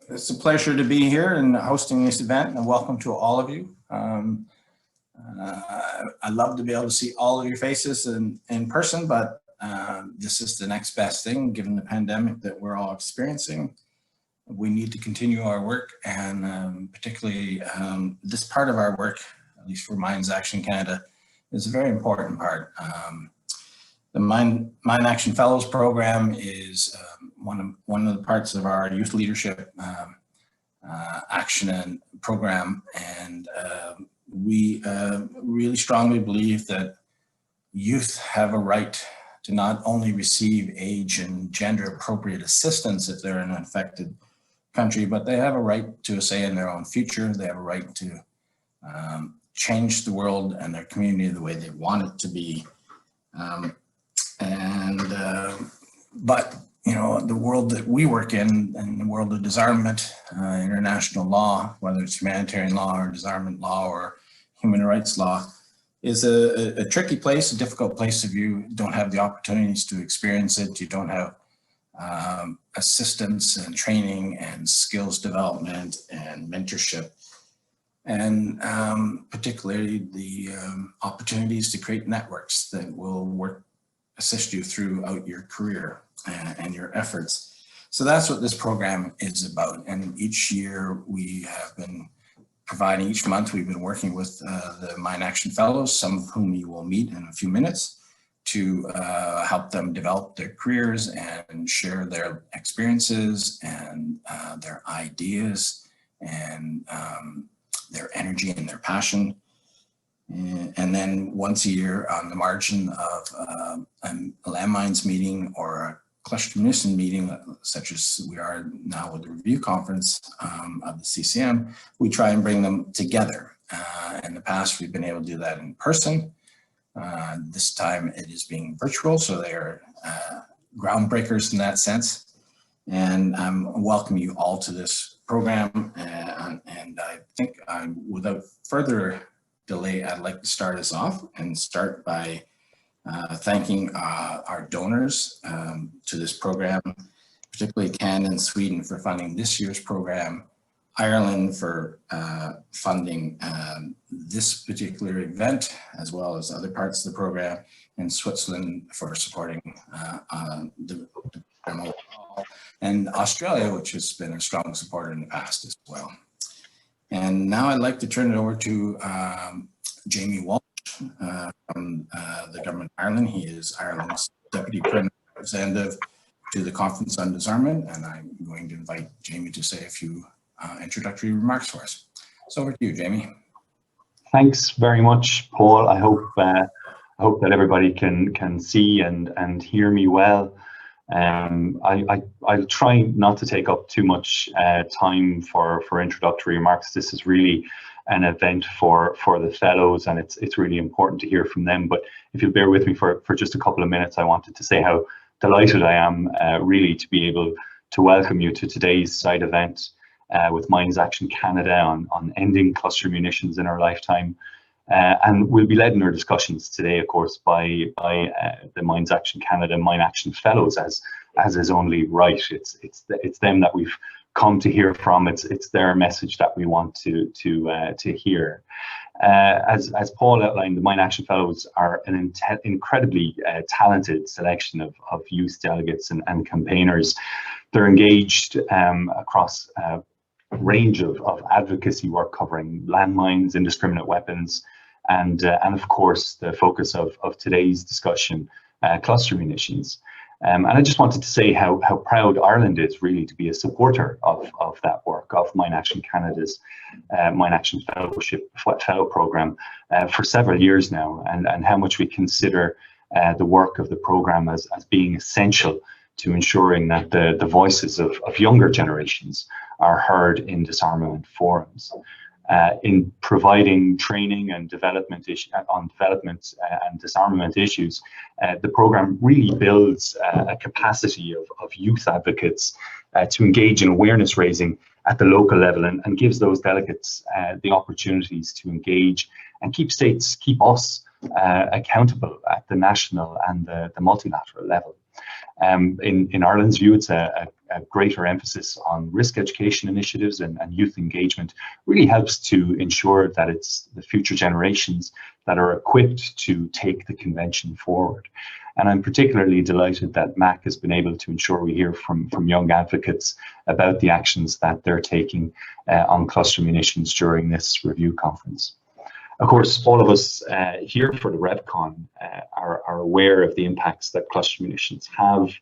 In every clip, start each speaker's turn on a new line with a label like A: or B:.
A: It's a pleasure to be here and hosting this event, and welcome to all of you. I'd love to be able to see all of your faces in person, but this is the next best thing given the pandemic that we're all experiencing. We need to continue our work, and particularly this part of our work, at least for Mines Action Canada, is a very important part. The Mine Action Fellows program is one of the parts of our youth leadership action and program, and we really strongly believe that youth have a right to not only receive age and gender appropriate assistance if they're in an affected country, but they have a right to a say in their own future. They have a right to change the world and their community the way they want it to be. But you know, the world that we work in, and the world of disarmament, international law, whether it's humanitarian law or disarmament law or human rights law, is a tricky place, a difficult place if you don't have the opportunities to experience it. You don't have assistance and training and skills development and mentorship, and particularly the opportunities to create networks that will assist you throughout your career and your efforts. So that's what this program is about. And each year we have been providing, each month we've been working with the Mine Action Fellows, some of whom you will meet in a few minutes, to help them develop their careers and share their experiences and their ideas and their energy and their passion. And then once a year, on the margin of a Landmines meeting or a cluster munition meeting, such as we are now with the review conference of the CCM, we try and bring them together. In the past, we've been able to do that in person. This time it is being virtual, so they are groundbreakers in that sense. And I welcome you all to this program. And I think without further delay, I'd like to start us off and start by thanking our donors to this program, particularly Canada and Sweden for funding this year's program, Ireland for funding this particular event, as well as other parts of the program, and Switzerland for supporting the program overall, and Australia, which has been a strong supporter in the past as well. And now I'd like to turn it over to Jamie Walsh from the Government of Ireland. He is Ireland's Deputy Permanent Representative to the Conference on Disarmament, and I'm going to invite Jamie to say a few introductory remarks for us. So over to you, Jamie.
B: Thanks very much, Paul. I hope that everybody can see and hear me well. I'll try not to take up too much time for introductory remarks. This is really an event for the fellows, and it's really important to hear from them. But if you'll bear with me for just a couple of minutes, I wanted to say how delighted I am really to be able to welcome you to today's side event with Mines Action Canada on ending cluster munitions in our lifetime. And we'll be led in our discussions today, of course, by the Mines Action Canada Mine Action Fellows, as is only right. It's them that we've come to hear from. It's their message that we want to hear. As Paul outlined, the Mine Action Fellows are an incredibly talented selection of youth delegates and campaigners. They're engaged across a range of advocacy work covering landmines, indiscriminate weapons, and of course the focus of today's discussion, cluster munitions. And I just wanted to say how proud Ireland is really to be a supporter of that work, of Mine Action Canada's Mine Action Fellow Programme for several years now, and how much we consider the work of the programme as being essential to ensuring that the voices of younger generations are heard in disarmament forums. In providing training and development on development and disarmament issues, the program really builds a capacity of youth advocates to engage in awareness raising at the local level, and gives those delegates the opportunities to engage and keep us accountable at the national and the multilateral level. In Ireland's view, it's a greater emphasis on risk education initiatives and youth engagement really helps to ensure that it's the future generations that are equipped to take the convention forward. And I'm particularly delighted that MAC has been able to ensure we hear from young advocates about the actions that they're taking on cluster munitions during this review conference. Of course, all of us here for the RevCon are aware of the impacts that cluster munitions have,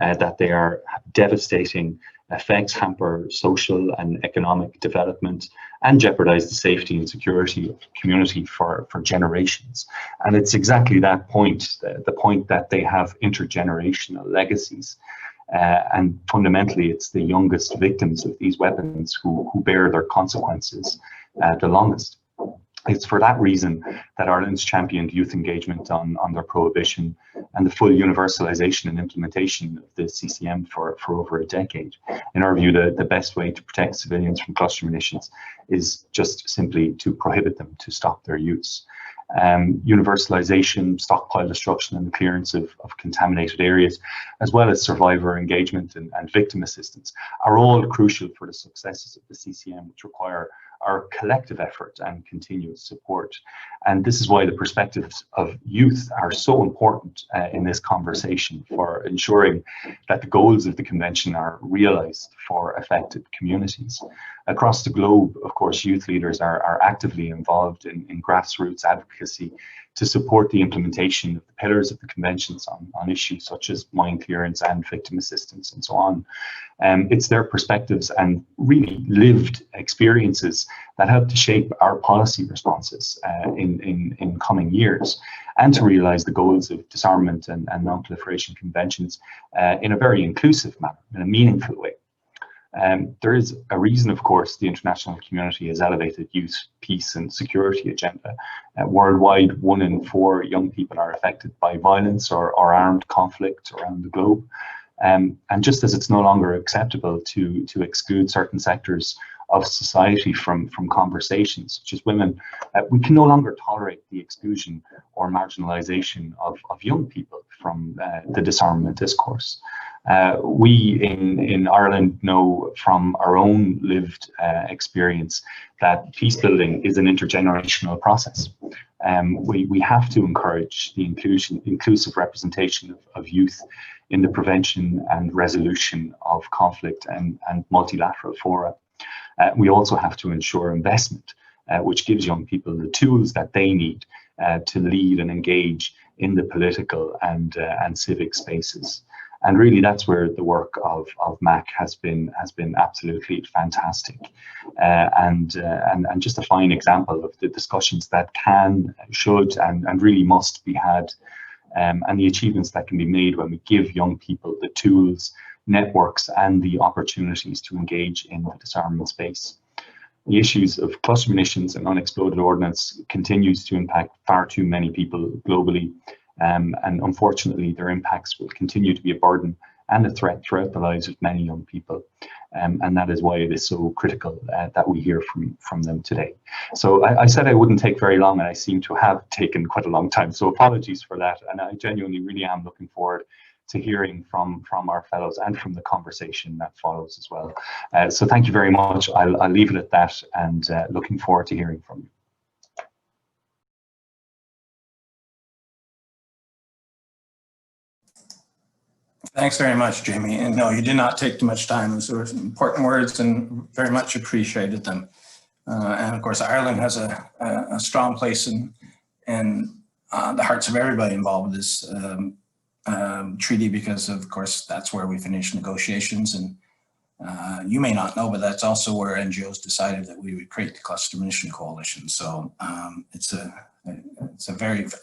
B: that they have devastating effects, hamper social and economic development, and jeopardize the safety and security of the community for generations. And it's exactly that point, the point that they have intergenerational legacies. And fundamentally, it's the youngest victims of these weapons who bear their consequences the longest. It's for that reason that Ireland's championed youth engagement on their prohibition and the full universalisation and implementation of the CCM for over a decade. In our view, the best way to protect civilians from cluster munitions is just simply to prohibit them, to stop their use. Universalisation, stockpile destruction and the clearance of contaminated areas, as well as survivor engagement and victim assistance, are all crucial for the successes of the CCM, which require our collective effort and continuous support. And this is why the perspectives of youth are so important in this conversation for ensuring that the goals of the convention are realised for affected communities. Across the globe, of course, youth leaders are actively involved in grassroots advocacy to support the implementation of the pillars of the conventions on issues such as mine clearance and victim assistance and so on. It's their perspectives and really lived experiences that help to shape our policy responses in coming years, and to realise the goals of disarmament and non-proliferation conventions in a very inclusive manner, in a meaningful way. There is a reason, of course, the international community has elevated youth, peace and security agenda. Worldwide, 1 in 4 young people are affected by violence or armed conflict around the globe. And just as it's no longer acceptable to exclude certain sectors of society from conversations, such as women, we can no longer tolerate the exclusion or marginalisation of young people from the disarmament discourse. We in Ireland know from our own lived experience that peace building is an intergenerational process. We have to encourage the inclusive representation of youth in the prevention and resolution of conflict and multilateral fora. We also have to ensure investment, which gives young people the tools that they need to lead and engage in the political and civic spaces. And really, that's where the work of MAC has been absolutely fantastic, and just a fine example of the discussions that can, should, and really must be had, and the achievements that can be made when we give young people the tools, networks, and the opportunities to engage in the disarmament space. The issues of cluster munitions and unexploded ordnance continues to impact far too many people globally. And unfortunately, their impacts will continue to be a burden and a threat throughout the lives of many young people. And that is why it is so critical that we hear from them today. So I said I wouldn't take very long, and I seem to have taken quite a long time. So apologies for that. And I genuinely really am looking forward to hearing from our fellows and from the conversation that follows as well. So thank you very much. I'll leave it at that, and looking forward to hearing from you.
A: Thanks very much, Jamie. And no, you did not take too much time. Those were important words and very much appreciated them. And of course, Ireland has a strong place in the hearts of everybody involved with this treaty, because of course, that's where we finished negotiations. And you may not know, but that's also where NGOs decided that we would create the Cluster Munition Coalition. So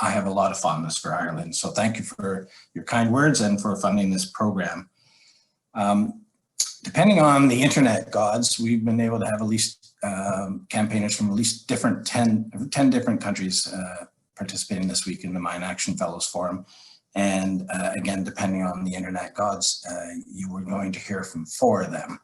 A: I have a lot of fondness for Ireland. So thank you for your kind words and for funding this program. Depending on the internet gods, we've been able to have at least campaigners from at least 10 different countries participating this week in the Mine Action Fellows Forum. And again, depending on the internet gods, you were going to hear from 4 of them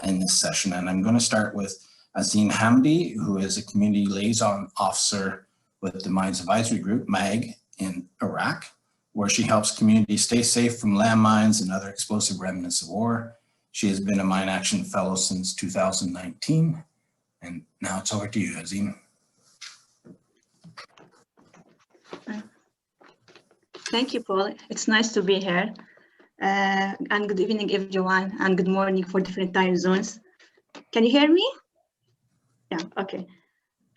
A: in this session. And I'm going to start with Azheen Hamdi, who is a community liaison officer with the Mines Advisory Group, MAG, in Iraq, where she helps communities stay safe from landmines and other explosive remnants of war. She has been a Mine Action Fellow since 2019. And now it's over to you, Azheen.
C: Thank you, Paul. It's nice to be here. And good evening, everyone, and good morning for different time zones. Can you hear me? Yeah, okay.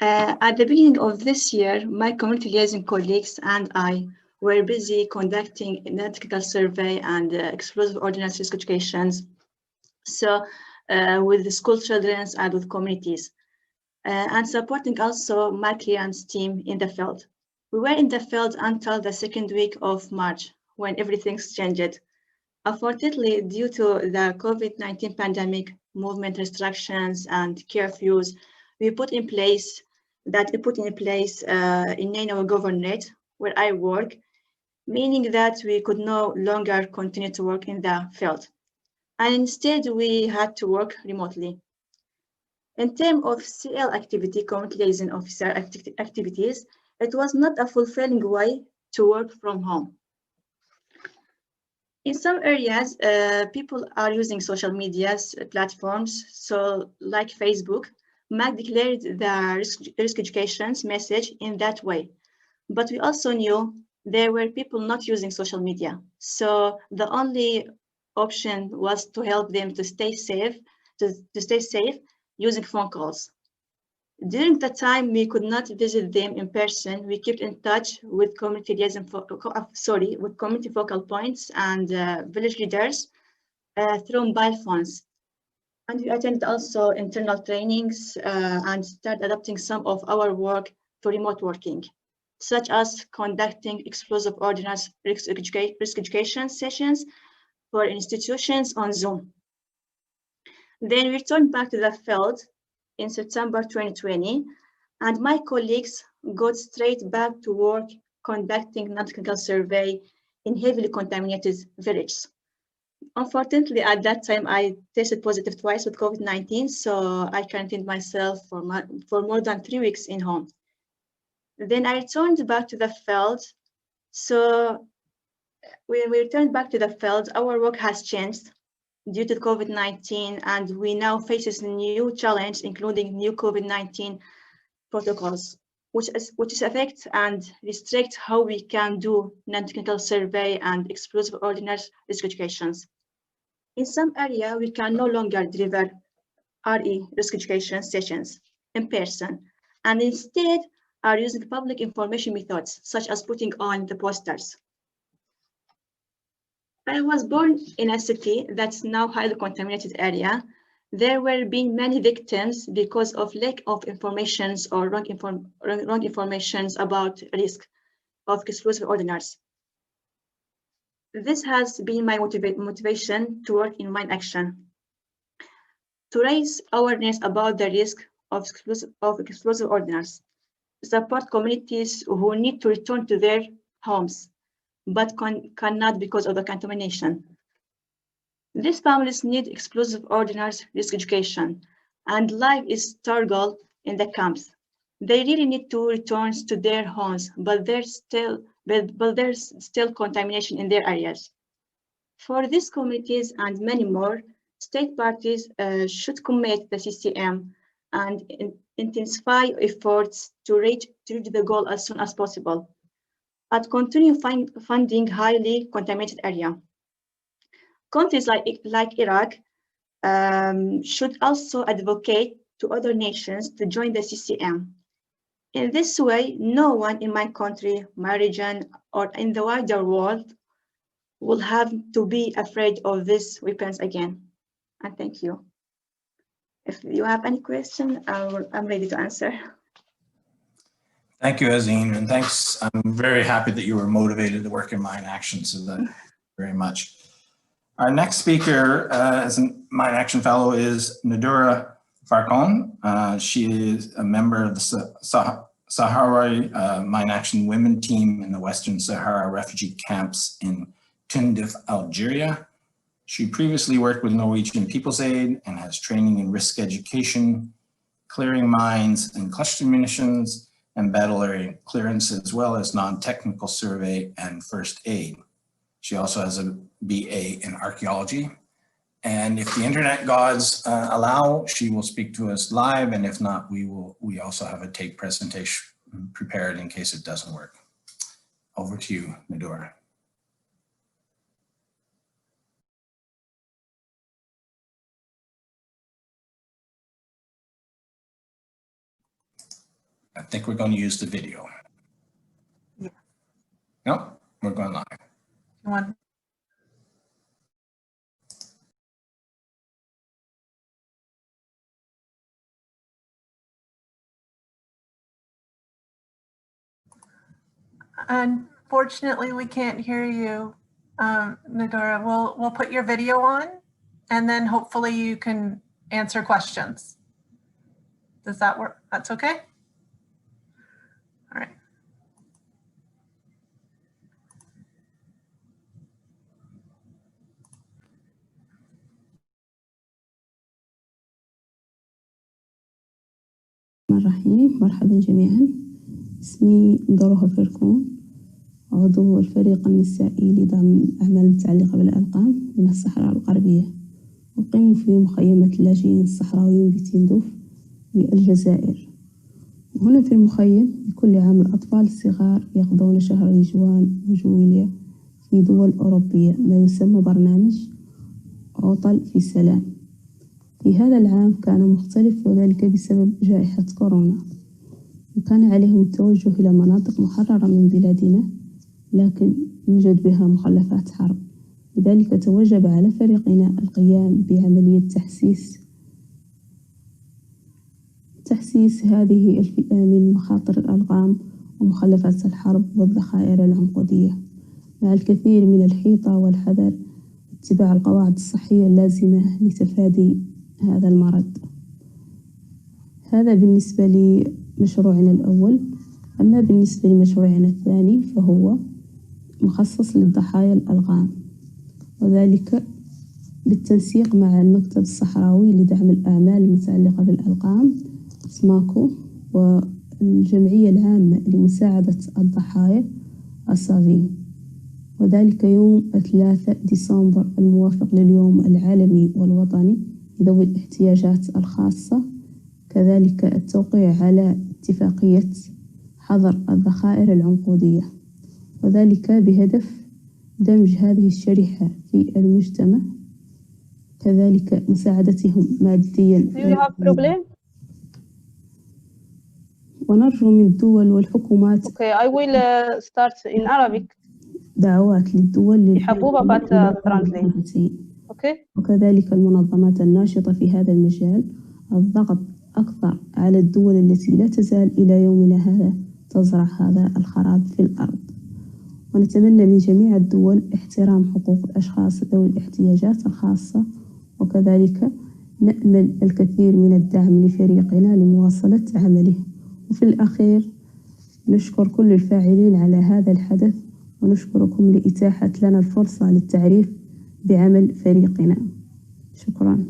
C: At the beginning of this year, my community liaison colleagues and I were busy conducting an ethical survey and explosive ordnance risk educations. So with the school children and with communities, and supporting also my clearance team in the field. We were in the field until the second week of March, when everything changed. Unfortunately, due to the COVID-19 pandemic, movement restrictions and curfews, we put in place in Geneva governorate, where I work, meaning that we could no longer continue to work in the field. And instead, we had to work remotely. In terms of CL activity, community liaison officer activities, it was not a fulfilling way to work from home. In some areas, people are using social media platforms, so like Facebook. MAC declared the risk education message in that way. But we also knew there were people not using social media. So the only option was to help them to stay safe, using phone calls. During the time we could not visit them in person, we kept in touch with community liaison, with community focal points and village leaders through mobile phones. And we attended also internal trainings and started adapting some of our work to remote working, such as conducting explosive ordnance risk education sessions for institutions on Zoom. Then we returned back to the field in September 2020, and my colleagues got straight back to work conducting non-technical survey in heavily contaminated villages. Unfortunately, at that time, I tested positive twice with COVID-19, so I quarantined myself for more than 3 weeks in home. Then I returned back to the field. So when we returned back to the field, our work has changed due to COVID-19, and we now face a new challenge, including new COVID-19 protocols, which affect and restrict how we can do non-technical survey and explosive ordnance risk educations. In some area, we can no longer deliver RE risk education sessions in person, and instead are using public information methods, such as putting on the posters. I was born in a city that's now highly contaminated area. There were been many victims because of lack of information or wrong information about risk of explosive ordnance. This has been my motivation to work in Mine Action, to raise awareness about the risk of explosive ordnance, to support communities who need to return to their homes, but cannot because of the contamination. These families need explosive ordnance risk education, and life is struggle in the camps. They really need to return to their homes, but there's still contamination in their areas. For these communities and many more, state parties should commit the CCM and intensify efforts to reach the goal as soon as possible, and continue funding highly contaminated area. Countries like Iraq should also advocate to other nations to join the CCM. In this way, no one in my country, my region, or in the wider world will have to be afraid of these weapons again. And thank you. If you have any question, I'm ready to answer.
A: Thank you, Azheen, and thanks. I'm very happy that you were motivated to work in Mine Action, so that very much. Our next speaker as a Mine Action Fellow is Ndoruha Farkun. She is a member of the Sahrawi Mine Action Women team in the Western Sahara refugee camps in Tindif, Algeria. She previously worked with Norwegian People's Aid and has training in risk education, clearing mines and cluster munitions, and battle area clearance, as well as non-technical survey and first aid. She also has a BA in archaeology. And if the internet gods allow, she will speak to us live. And if not, we also have a tape presentation prepared in case it doesn't work. Over to you, Ndoruha. I think we're going to use the video.
D: Yeah.
A: No, we're going live.
D: One. Unfortunately, we can't hear you, Ndoruha. We'll put your video on, and then hopefully you can answer questions. Does that work? That's okay? All right.
E: الرحيم. مرحبا جميعا، اسمي ندوروها فركون، عضو الفريق النسائي لدعم الأعمال المتعلقة بالألقام من الصحراء الغربية، أقيم في مخيمة اللاجئين الصحراويين بتندوف بالجزائر. هنا في المخيم بكل عام الأطفال الصغار يقضون شهر رجوان وجويلية في دول أوروبية، ما يسمى برنامج عطل في سلام. في هذا العام كان مختلف، وذلك بسبب جائحة كورونا، وكان عليهم التوجه إلى مناطق محررة من بلادنا لكن يوجد بها مخلفات حرب. لذلك توجب على فريقنا القيام بعملية تحسيس هذه الفئة من مخاطر الألغام ومخلفات الحرب والذخائر العنقودية، مع الكثير من الحيطة والحذر واتباع القواعد الصحية اللازمة لتفادي هذا المرض. هذا بالنسبة لمشروعنا الأول. أما بالنسبة لمشروعنا الثاني فهو مخصص للضحايا الألغام، وذلك بالتنسيق مع المكتب الصحراوي لدعم الأعمال المتعلقة بالألغام سماكو، والجمعية العامة لمساعدة الضحايا أزهين، وذلك يوم 3 ديسمبر الموافق لليوم العالمي والوطني لذوي الاحتياجات الخاصة. كذلك التوقيع على اتفاقية حظر الذخائر العنقودية، وذلك بهدف دمج هذه الشريحة في المجتمع، كذلك مساعدتهم ماديا. ونرجو من الدول والحكومات
F: Okay, I will start in Arabic.
E: دعوات للدول
F: يحبوها but translate. Okay.
E: وكذلك المنظمات الناشطة في هذا المجال الضغط أكثر على الدول التي لا تزال إلى يومنا هذا تزرع هذا الخراب في الأرض. ونتمنى من جميع الدول احترام حقوق الأشخاص ذوي الاحتياجات الخاصة، وكذلك نأمل الكثير من الدعم لفريقنا لمواصلة عمله. وفي الأخير نشكر كل الفاعلين على هذا الحدث، ونشكركم لإتاحة لنا الفرصة للتعريف بعمل فريقنا. شكرا.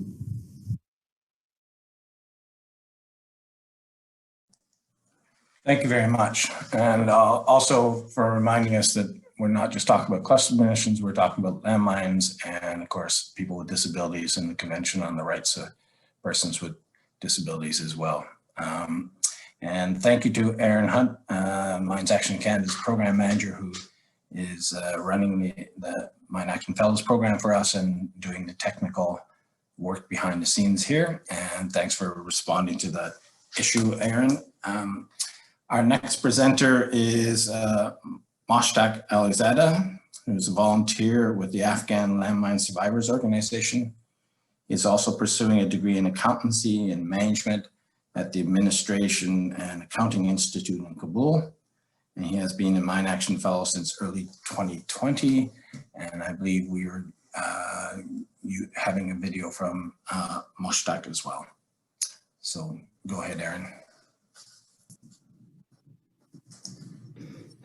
A: Thank you very much. And also for reminding us that we're not just talking about cluster munitions, we're talking about landmines and, of course, people with disabilities and the Convention on the Rights of Persons with Disabilities as well. And thank you to Aaron Hunt, Mines Action Canada's program manager, who is running the Mine Action Fellows program for us and doing the technical work behind the scenes here. And thanks for responding to that issue, Aaron. Our next presenter is Moshtaq Alizada, who's a volunteer with the Afghan Landmine Survivors Organization. He's also pursuing a degree in accountancy and management at the Administration and Accounting Institute in Kabul. And he has been a Mine Action Fellow since early 2020. And I believe we are having a video from Moshtaq as well. So go ahead, Aaron.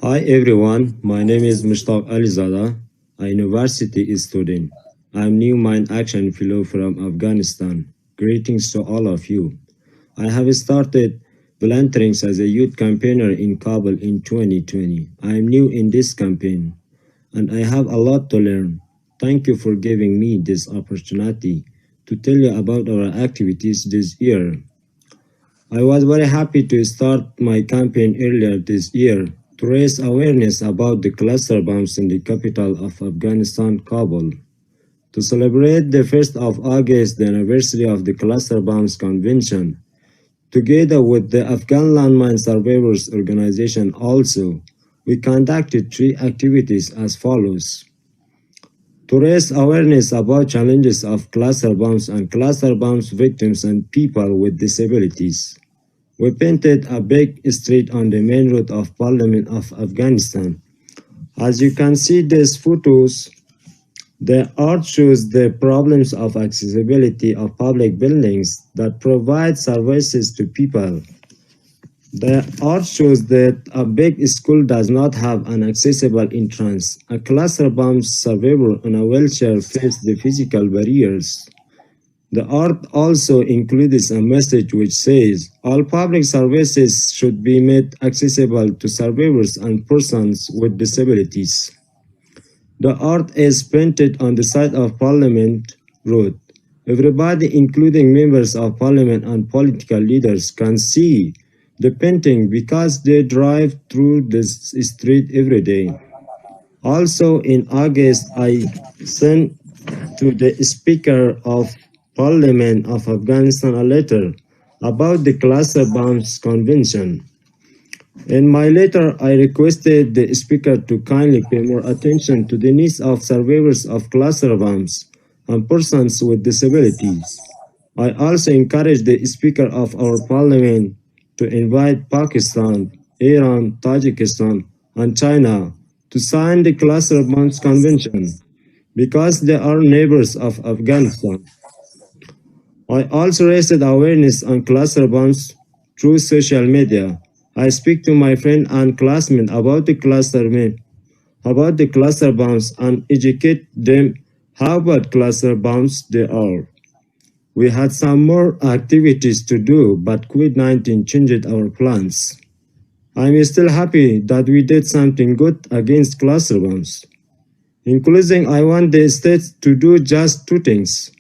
G: Hi everyone, my name is Moshtaq Alizada, a university student. I'm new Mine Action Fellow from Afghanistan. Greetings to all of you. I have started volunteering as a youth campaigner in Kabul in 2020. I am new in this campaign and I have a lot to learn. Thank you for giving me this opportunity to tell you about our activities this year. I was very happy to start my campaign earlier this year to raise awareness about the cluster bombs in the capital of Afghanistan, Kabul. To celebrate the 1st of August, the anniversary of the Cluster Bombs Convention, together with the Afghan Landmine Survivors Organization also, we conducted 3 activities as follows. To raise awareness about challenges of cluster bombs and cluster bombs victims and people with disabilities. We painted a big street on the main road of Parliament of Afghanistan. As you can see these photos, the art shows the problems of accessibility of public buildings that provide services to people. The art shows that a big school does not have an accessible entrance. A cluster bomb survivor in a wheelchair faces the physical barriers. The art also includes a message which says, all public services should be made accessible to survivors and persons with disabilities. The art is painted on the side of Parliament Road. Everybody, including members of Parliament and political leaders, can see the painting because they drive through this street every day. Also in August, I sent to the Speaker of Parliament of Afghanistan a letter about the Cluster Bombs Convention. In my letter, I requested the Speaker to kindly pay more attention to the needs of survivors of cluster bombs and persons with disabilities. I also encouraged the Speaker of our Parliament to invite Pakistan, Iran, Tajikistan, and China to sign the Cluster Bombs Convention because they are neighbors of Afghanistan. I also raised awareness on cluster bombs through social media. I speak to my friend and classmate about the cluster bombs and educate them how bad cluster bombs they are. We had some more activities to do, but COVID-19 changed our plans. I'm still happy that we did something good against cluster bombs. In closing, I want the states to do just 2 things.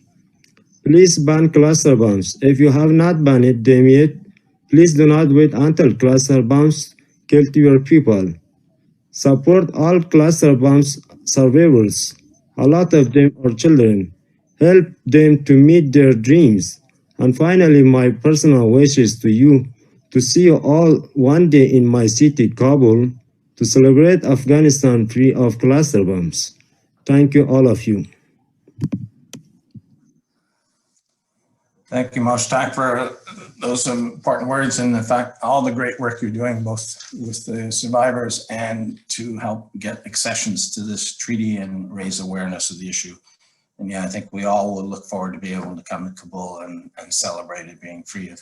G: Please ban cluster bombs. If you have not banned them yet, please do not wait until cluster bombs kill your people. Support all cluster bombs survivors. A lot of them are children. Help them to meet their dreams. And finally, my personal wishes to you to see you all one day in my city, Kabul, to celebrate Afghanistan free of cluster bombs. Thank you, all of you.
A: Thank you, Moshtaq, for those important words and in fact, all the great work you're doing both with the survivors and to help get accessions to this treaty and raise awareness of the issue. And yeah, I think we all will look forward to be able to come to Kabul and celebrate it being free of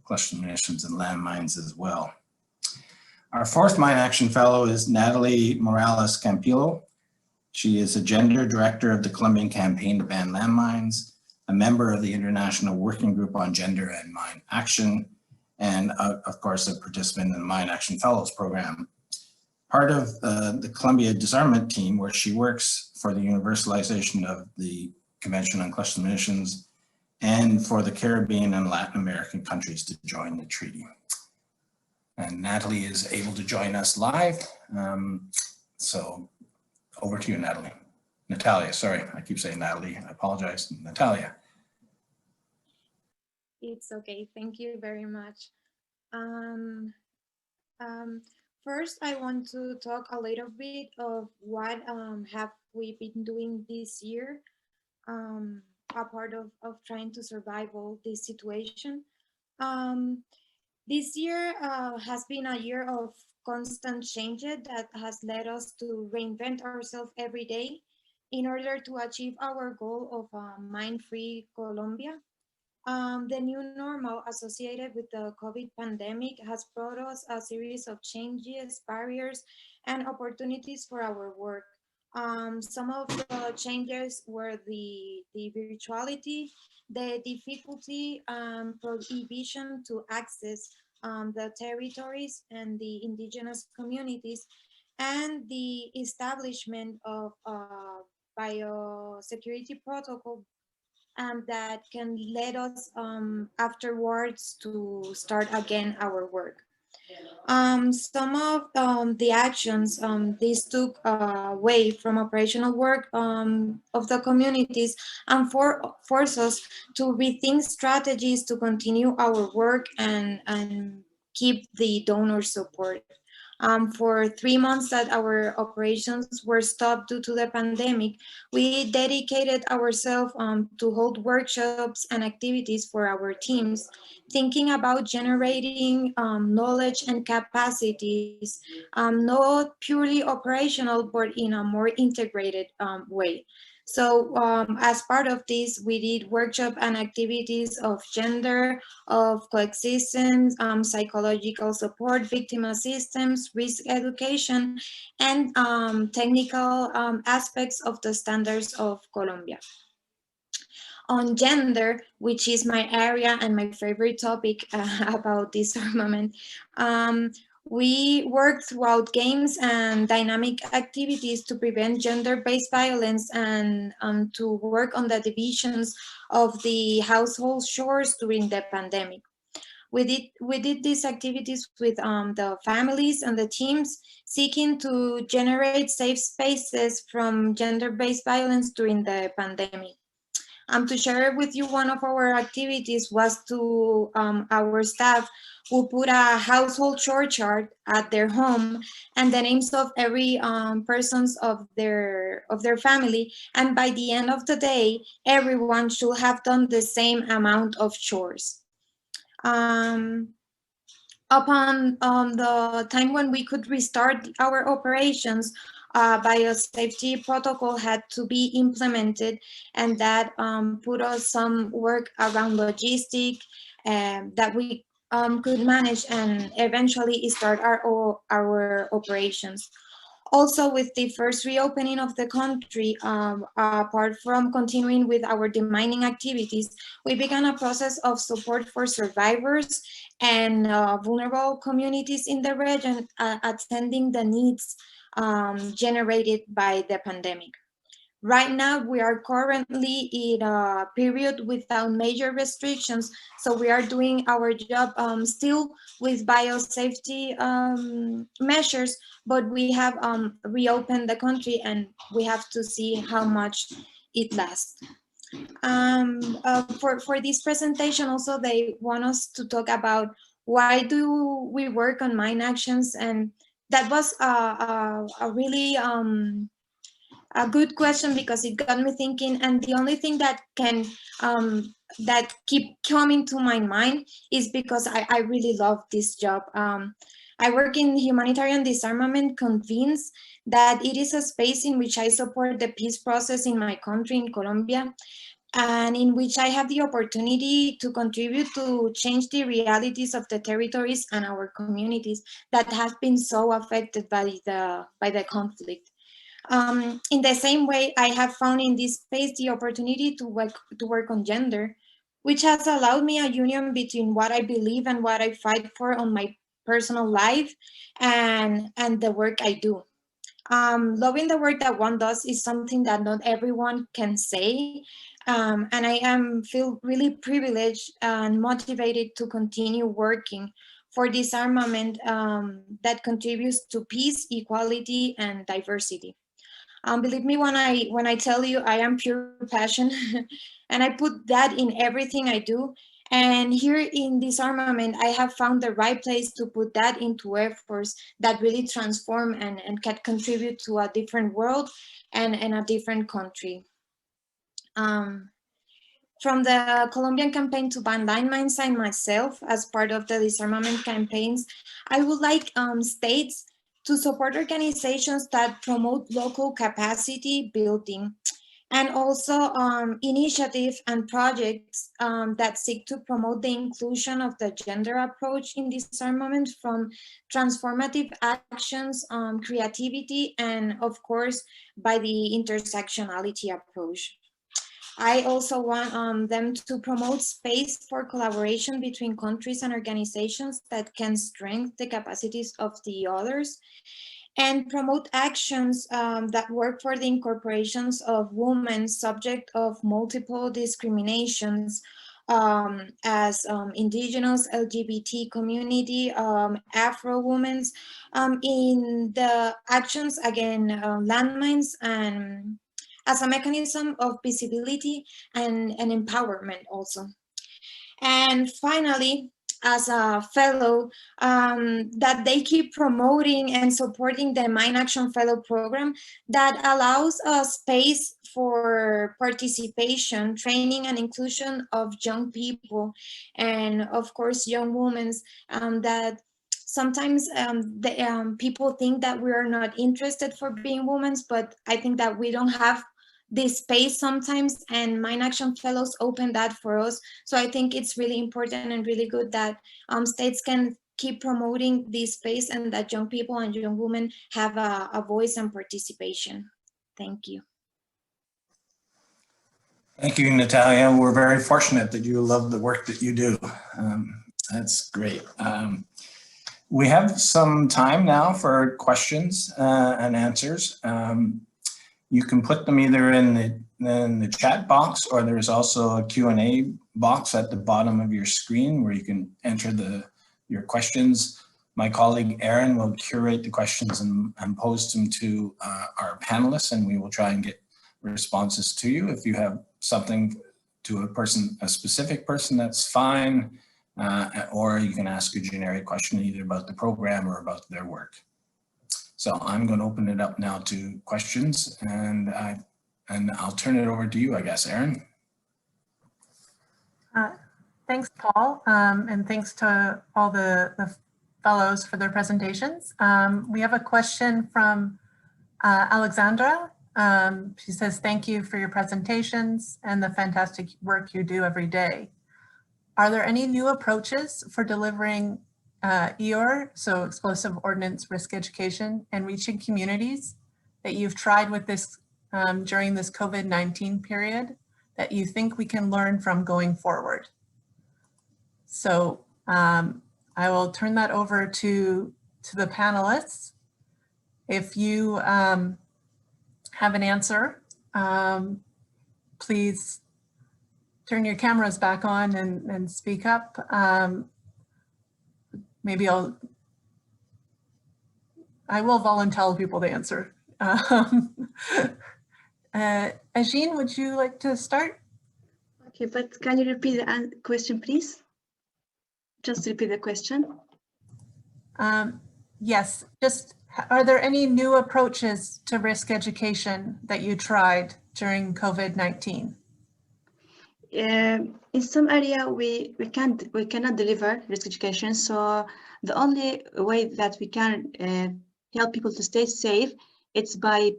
A: cluster munitions and landmines as well. Our 4th Mine Action Fellow is Natalia Morales Campillo. She is a gender director of the Colombian campaign to ban landmines, a member of the International Working Group on Gender and Mine Action, and of course, a participant in the Mine Action Fellows program. Part of the Colombia disarmament team, where she works for the universalization of the Convention on Cluster Munitions and for the Caribbean and Latin American countries to join the treaty. And Natalie is able to join us live. So over to you, Natalie. Natalia, sorry, I keep saying Natalie, I apologize. Natalia.
H: It's okay, thank you very much. First, I want to talk a little bit of what have we been doing this year, a part of trying to survive all this situation. This year has been a year of constant changes that has led us to reinvent ourselves every day in order to achieve our goal of a mine-free Colombia. The new normal associated with the COVID pandemic has brought us a series of changes, barriers, and opportunities for our work. Some of the changes were the virtuality, the difficulty, prohibition to access the territories and the indigenous communities, and the establishment of biosecurity protocol that can lead us afterwards to start again our work. Some of the actions this took away from operational work of the communities and force us to rethink strategies to continue our work and keep the donor support. For 3 months that our operations were stopped due to the pandemic, we dedicated ourselves to hold workshops and activities for our teams, thinking about generating knowledge and capacities, not purely operational, but in a more integrated way. So as part of this, we did workshop and activities of gender, of coexistence, psychological support, victim assistance, risk education, and technical aspects of the standards of Colombia. On gender, which is my area and my favorite topic about disarmament, we work throughout games and dynamic activities to prevent gender-based violence and to work on the divisions of the household chores during the pandemic. We did these activities with the families and the teams, seeking to generate safe spaces from gender-based violence during the pandemic. To share with you, one of our activities was to our staff who put a household chore chart at their home and the names of every persons of their family, and by the end of the day, everyone should have done the same amount of chores. Upon the time when we could restart our operations, biosafety protocol had to be implemented, and that put us some work around logistic that we could manage and eventually start our operations. Also, with the first reopening of the country, apart from continuing with our demining activities, we began a process of support for survivors and vulnerable communities in the region, attending the needs generated by the pandemic. Right now, we are currently in a period without major restrictions, so we are doing our job still with biosafety measures, but we have reopened the country and we have to see how much it lasts. For this presentation also, they want us to talk about why do we work on mine actions, and that was a really a good question, because it got me thinking, and the only thing that can that keep coming to my mind is because I really love this job. I work in humanitarian disarmament, convinced that it is a space in which I support the peace process in my country, in Colombia, and in which I have the opportunity to contribute to change the realities of the territories and our communities that have been so affected by the conflict. In the same way, I have found in this space the opportunity to work on gender, which has allowed me a union between what I believe and what I fight for on my personal life and the work I do. Loving the work that one does is something that not everyone can say, and I feel really privileged and motivated to continue working for disarmament that contributes to peace, equality, and diversity. Believe me when I tell you, I am pure passion, and I put that in everything I do. And here in disarmament, I have found the right place to put that into efforts that really transform and can contribute to a different world and a different country. From the Colombian campaign to ban landmines and myself, as part of the disarmament campaigns, I would like states to support organizations that promote local capacity building, and also initiatives and projects that seek to promote the inclusion of the gender approach in disarmament, from transformative actions, creativity, and of course, by the intersectionality approach. I also want them to promote space for collaboration between countries and organizations that can strengthen the capacities of the others. and promote actions that work for the incorporations of women subject of multiple discriminations, as indigenous, LGBT community, Afro women, in the actions against landmines, and as a mechanism of visibility and empowerment also. And finally, as a fellow, that they keep promoting and supporting the Mine Action Fellow program that allows a space for participation, training, and inclusion of young people, and of course, young women, that sometimes people think that we are not interested for being women, but I think that we don't have this space sometimes, and Mine Action Fellows open that for us. So I think it's really important and really good that states can keep promoting this space, and that young people and young women have a voice and participation. Thank you.
A: Thank you, Natalia. We're very fortunate that you love the work that you do. That's great. We have some time now for questions and answers. You can put them either in the chat box, or there's also a Q&A box at the bottom of your screen where you can enter your questions. My colleague Erin will curate the questions and post them to our panelists, and we will try and get responses to you. If you have something to a specific person, that's fine. Or you can ask a generic question either about the program or about their work. So I'm going to open it up now to questions, and I'll turn it over to you, I guess, Erin.
D: Thanks, Paul, and thanks to all the fellows for their presentations. We have a question from Alexandra. She says, thank you for your presentations and the fantastic work you do every day. Are there any new approaches for delivering EOR, so explosive ordnance risk education, and reaching communities that you've tried with this during this COVID-19 period that you think we can learn from going forward? So I will turn that over to the panelists. If you have an answer, please turn your cameras back on and speak up. Maybe I will volunteer people to answer. Azheen, would you like to start?
C: Okay, but can you repeat the question, please? Just repeat the question.
D: Yes, just are there any new approaches to risk education that you tried during COVID-19?
C: In some area we cannot deliver risk education, so the only way that we can help people to stay safe, it's by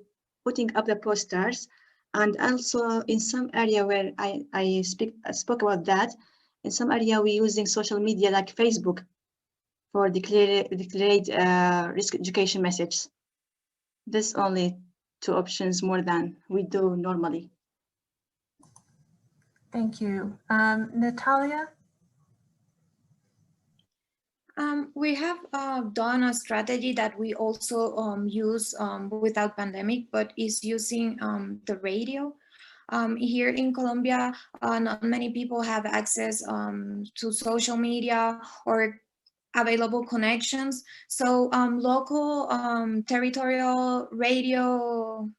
C: putting up the posters. And also in some area where I spoke about that, in some area we're using social media like Facebook for declared risk education messages. There's only two options more than we do normally.
D: Thank you. Natalia?
H: We have done a strategy that we also use without pandemic, but is using the radio. Here in Colombia, not many people have access to social media or available connections. So local territorial radio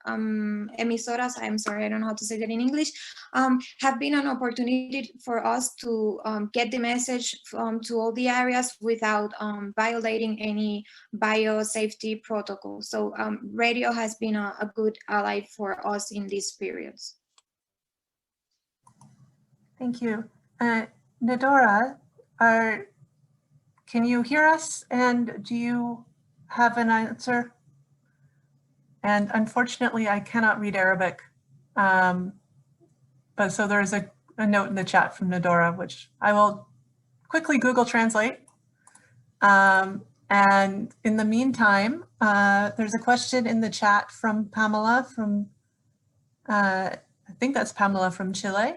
H: emisoras, I'm sorry, I don't know how to say that in English, have been an opportunity for us to get the message to all the areas without violating any biosafety protocol. So radio has been a good ally for us in these periods.
D: Thank you. Ndoruha, can you hear us, and do you have an answer? And unfortunately, I cannot read Arabic, but so there's a note in the chat from Ndoruha, which I will quickly Google Translate. And in the meantime, there's a question in the chat from Pamela from, I think that's Pamela from Chile.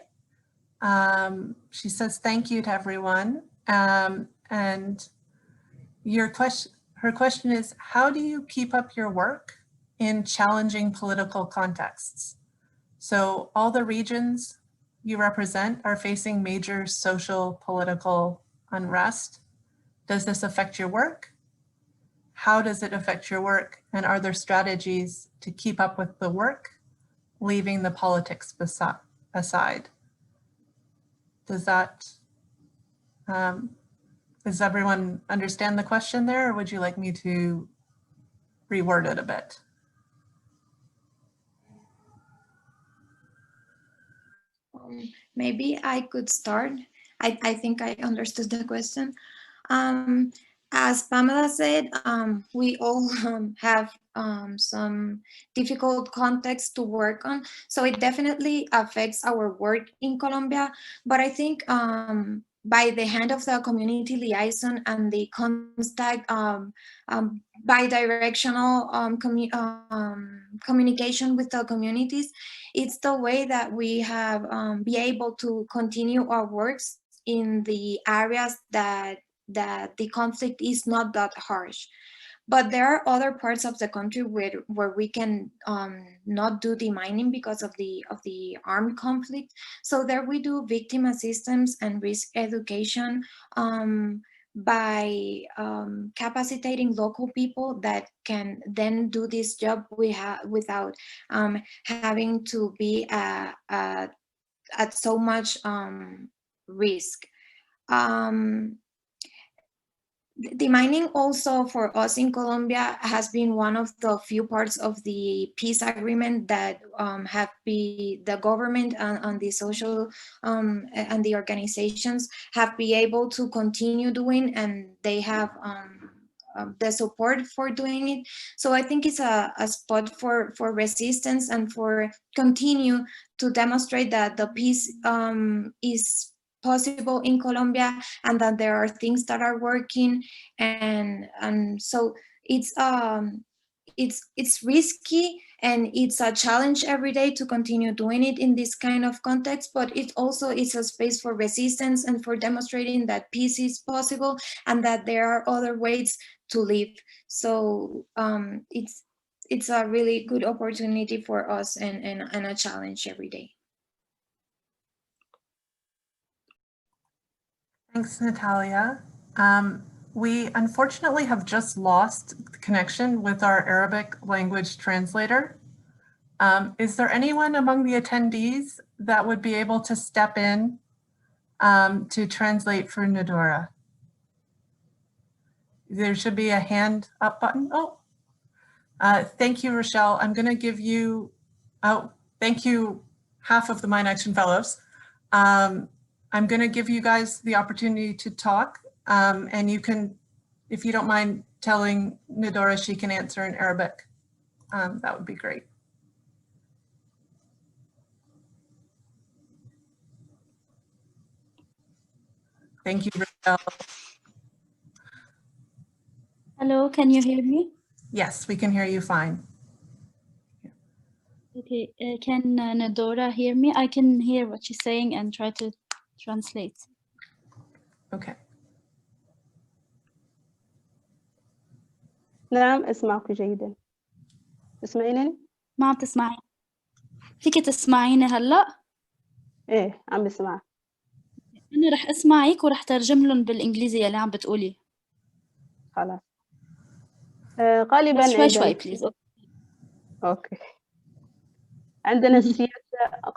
D: She says, thank you to everyone. And her question is, how do you keep up your work in challenging political contexts? So all the regions you represent are facing major social, political unrest. Does this affect your work? How does it affect your work? And are there strategies to keep up with the work, leaving the politics aside? Does that, does everyone understand the question there, or would you like me to reword it a bit?
H: Maybe I could start. I think I understood the question. As Pamela said, we all have some difficult contexts to work on. So it definitely affects our work in Colombia. But I think by the hand of the community liaison and the constant bi-directional communication with the communities, it's the way that we have be able to continue our works in the areas that the conflict is not that harsh. But there are other parts of the country where we can not do demining because of the armed conflict. So there we do victim assistance and risk education by capacitating local people that can then do this job without having to be at so much risk. Demining also for us in Colombia has been one of the few parts of the peace agreement that have been the government and the social and the organizations have been able to continue doing, and they have the support for doing it. So I think it's a spot for resistance and for continue to demonstrate that the peace is possible in Colombia, and that there are things that are working, and so it's risky and it's a challenge every day to continue doing it in this kind of context, but it also is a space for resistance and for demonstrating that peace is possible and that there are other ways to live. So it's a really good opportunity for us and a challenge every day.
D: Thanks, Natalia. We unfortunately have just lost connection with our Arabic language translator. Is there anyone among the attendees that would be able to step in to translate for Ndoruha? There should be a hand up button. Oh, thank you, Rochelle. I'm going to give you, thank you, half of the Mine Action Fellows. I'm going to give you guys the opportunity to talk, and you can, if you don't mind telling Ndoruha she can answer in Arabic, that would be great. Thank you, Rochelle.
I: Hello, can you hear me?
D: Yes, we can hear you fine.
I: Okay, can Ndoruha hear me? I can hear what she's saying and try to translate.
D: Okay.
F: نعم أسمعك جيدا. تسمعينني؟
I: ما عم تسمعي. فيك تسمعيني هلا؟
F: إيه عم بسمعك.
I: أنا رح أسمعك ورح ترجم لهم بالإنجليزي اللي عم بتقولي.
F: خلاص. غالبا
I: بس شوي بليز.
F: أوكي. عندنا السياسة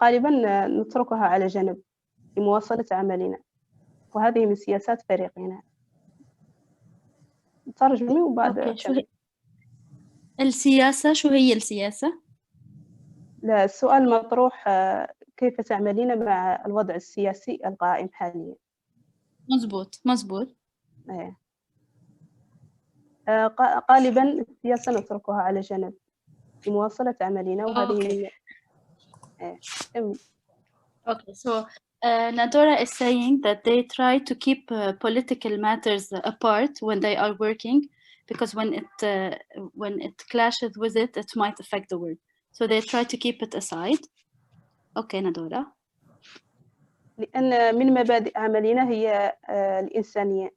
F: غالبا نتركها على جنب لمواصلة عملنا، وهذه من سياسات فريقنا. ترجمي وبعد
I: شو هي السياسة؟ شو هي السياسة؟
F: لا، السؤال مطروح كيف تعملين مع الوضع السياسي القائم حاليا؟
I: مزبوط.
F: إيه. غالبا السياسة نتركها على جنب لمواصلة عملنا، وهذه
I: Okay, so Ndoruha is saying that they try to keep political matters apart when they are working, because when it clashes with it, it might affect the work. So they try to keep it aside. Okay, Ndoruha.
F: لأن من مبادئ عملنا هي الإنسانية.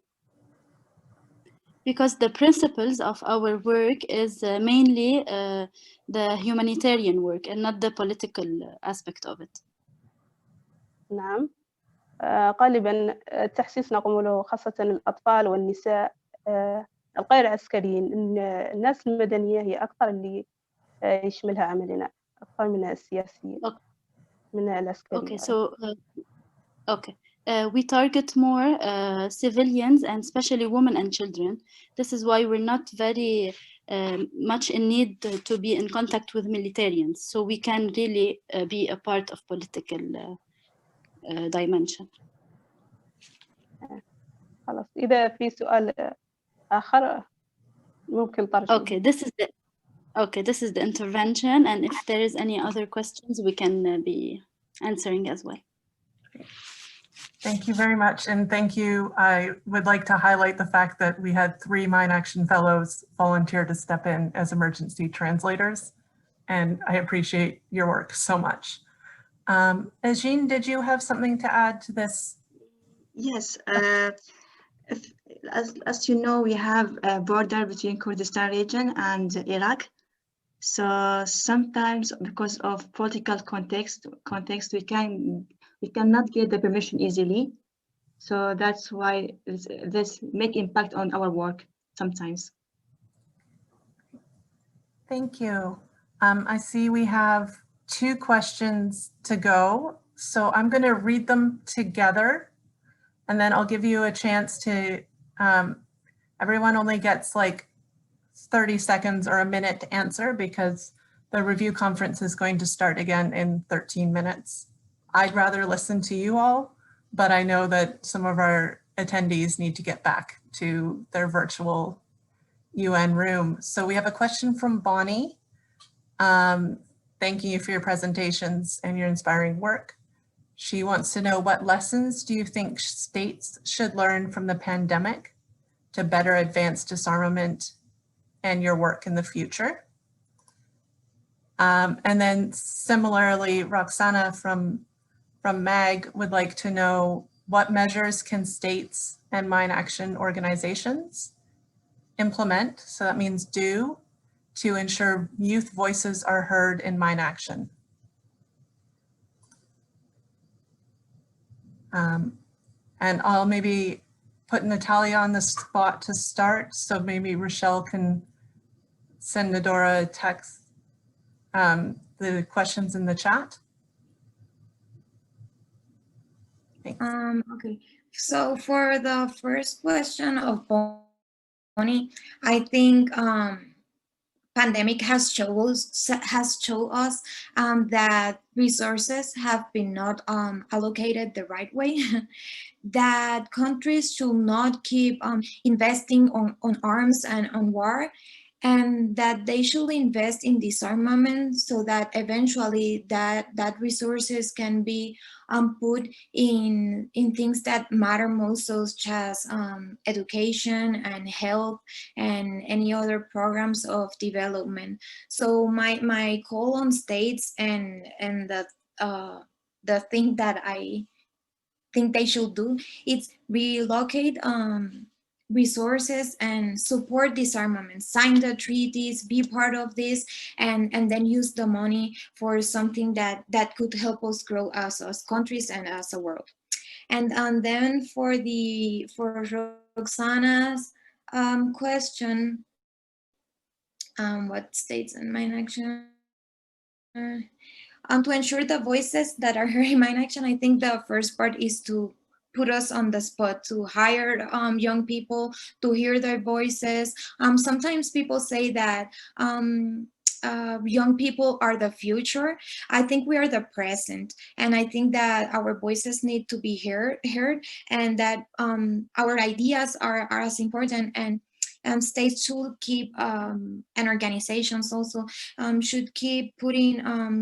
I: Because the principles of our work is mainly the humanitarian work and not the political aspect of it.
F: نعم. غالبا التحسيس نقوم له خاصة الأطفال والنساء الغير عسكريين. الناس المدنية هي أكثر اللي يشملها عملنا أكثر من السياسيين من العسكريين.
I: Okay, so we target more civilians and especially women and children. This is why we're not very much in need to be in contact with militarians. So we can really be a part of political dimension.
F: خلاص إذا في سؤال آخر ممكن طرح.
I: Okay, this is the intervention, and if there is any other questions, we can be answering as well.
D: Thank you very much, and thank you. I would like to highlight the fact that we had 3 Mine Action Fellows volunteer to step in as emergency translators, and I appreciate your work so much. Azheen, did you have something to add to this?
C: Yes, as you know, we have a border between Kurdistan region and Iraq. So sometimes because of political context, we cannot get the permission easily. So that's why this make impact on our work sometimes.
D: Thank you. I see we have 2 questions to go. So I'm going to read them together, and then I'll give you a chance to, everyone only gets like 30 seconds or a minute to answer because the review conference is going to start again in 13 minutes. I'd rather listen to you all, but I know that some of our attendees need to get back to their virtual UN room. So we have a question from Bonnie. Thanking you for your presentations and your inspiring work. She wants to know, what lessons do you think states should learn from the pandemic to better advance disarmament and your work in the future? And then similarly, Roxana from MAG would like to know, what measures can states and mine action organizations implement, so that means do, to ensure youth voices are heard in mine action? And I'll maybe put Natalia on the spot to start, so maybe Rochelle can send Ndoruha a text, the questions in the chat. Thanks.
H: Okay, so for the first question of Bonnie, I think pandemic has shown us that resources have been not allocated the right way, that countries should not keep investing on arms and on war, and that they should invest in disarmament so that eventually that resources can be put in things that matter most, such as education and health and any other programs of development. So my call on states and the thing that I think they should do is relocate resources and support disarmament, sign the treaties, be part of this, and then use the money for something that could help us grow as countries and as a world. And then for Roxana's question, what states and mine action? To ensure the voices that are heard in mine action, I think the first part is to put us on the spot, to hire young people, to hear their voices. Sometimes people say that young people are the future. I think we are the present, and I think that our voices need to be heard, and that our ideas are as important, and states should keep, and organizations also should keep putting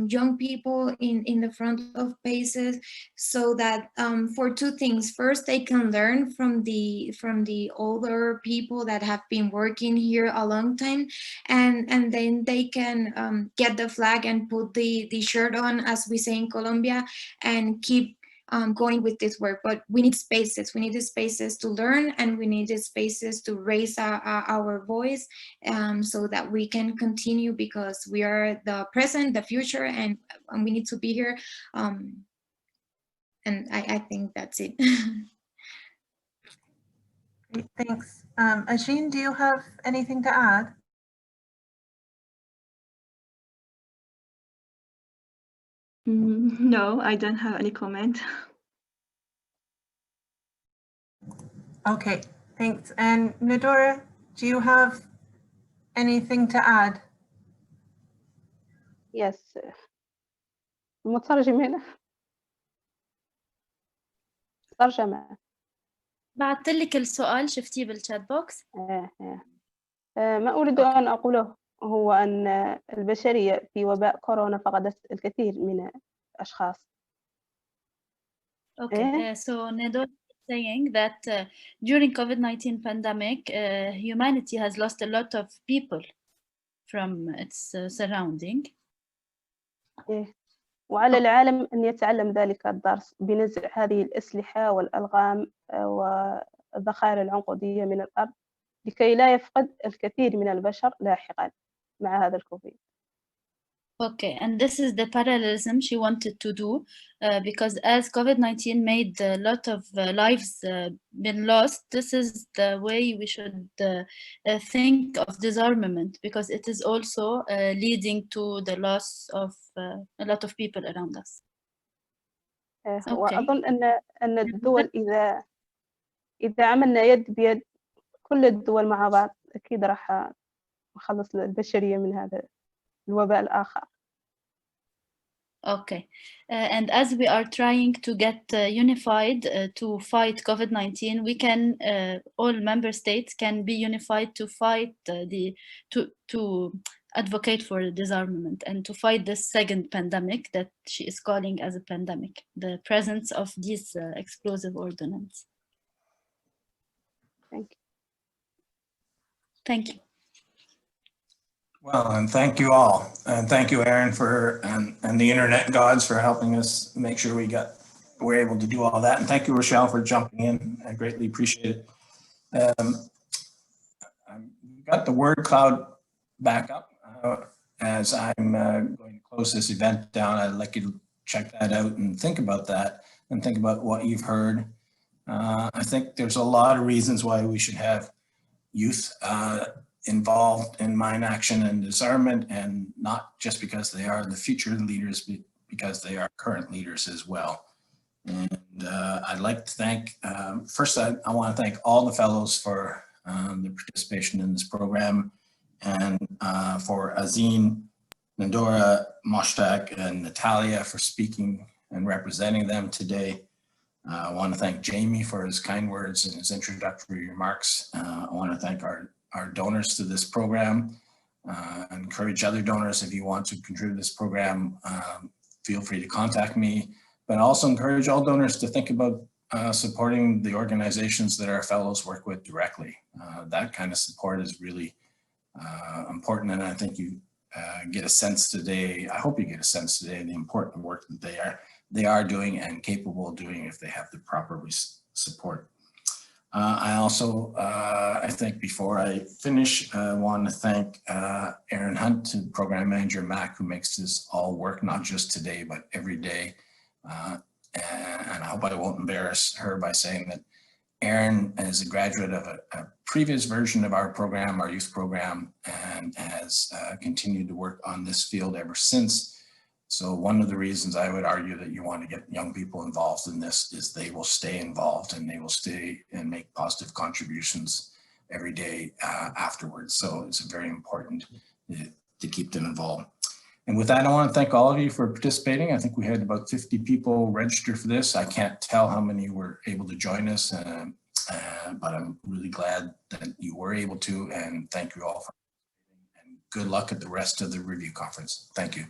H: young people in the front of paces, so that for 2 things. First, they can learn from the older people that have been working here a long time, and then they can get the flag and put the shirt on, as we say in Colombia, and keep going with this work, but we need spaces. We need the spaces to learn, and we need the spaces to raise our voice, so that we can continue, because we are the present, the future, and we need to be here. And I think that's it.
D: Great, thanks. Azheen, do you have anything to add?
C: No, I don't have any comment.
D: Okay, thanks. And Ndoruha, do you have anything to add?
F: Yes. المترجم هنا. ترجمة.
I: بعت لك السؤال شفتيه بالشات بوكس.
F: ما أريد أن أقوله هو أن البشرية في وباء كورونا فقدت الكثير من الأشخاص.
I: Okay, so Ndoruha is saying that during COVID-19 pandemic, humanity has lost a lot of people from its surrounding.
F: وعلى العالم أن يتعلم ذلك الدرس بنزع هذه الأسلحة والألغام والذخائر العنقودية من الأرض لكي لا يفقد الكثير من البشر لاحقا مع هذا الكوفيد.
I: Okay, and this is the parallelism she wanted to do, because as COVID-19 made a lot of lives been lost, this is the way we should think of disarmament, because it is also leading to the loss of a lot of people around us. Okay.
F: وأظن أن الدول إذا عملنا يد بيد كل الدول مع بعض أكيد راح نخلص البشرية من هذا الوباء الآخر.
I: Okay, and as we are trying to get unified to fight COVID-19, we can, all member states can be unified to fight to advocate for disarmament and to fight this second pandemic that she is calling as a pandemic, the presence of these explosive ordnance.
F: Thank you.
I: Thank you.
A: Well, and thank you all. And thank you, Aaron, and the internet gods for helping us make sure we're able to do all that. And thank you, Rochelle, for jumping in. I greatly appreciate it. We've got the word cloud back up. As I'm going to close this event down, I'd like you to check that out and think about that and think about what you've heard. I think there's a lot of reasons why we should have youth involved in mine action and disarmament, and not just because they are the future leaders, but because they are current leaders as well. And I'd like to thank, first I want to thank all the fellows for the participation in this program, and for Azheen, Ndoruha, Moshtaq, and Natalia for speaking and representing them today. I want to thank Jamie for his kind words and his introductory remarks. I want to thank our donors to this program. Encourage other donors, if you want to contribute to this program, feel free to contact me, but also encourage all donors to think about supporting the organizations that our fellows work with directly. That kind of support is really important, and I think you get a sense today, I hope you get a sense today of the important work that they are doing and capable of doing if they have the proper support. I also, I think before I finish, I want to thank Aaron Hunt, Program Manager MAC, who makes this all work, not just today, but every day. And I hope I won't embarrass her by saying that Aaron is a graduate of a previous version of our program, our youth program, and has continued to work on this field ever since. So one of the reasons I would argue that you want to get young people involved in this is they will stay involved, and they will stay and make positive contributions every day afterwards. So it's very important to keep them involved. And with that, I want to thank all of you for participating. I think we had about 50 people registered for this. I can't tell how many were able to join us, but I'm really glad that you were able to, and thank you all for participating, and good luck at the rest of the review conference. Thank you.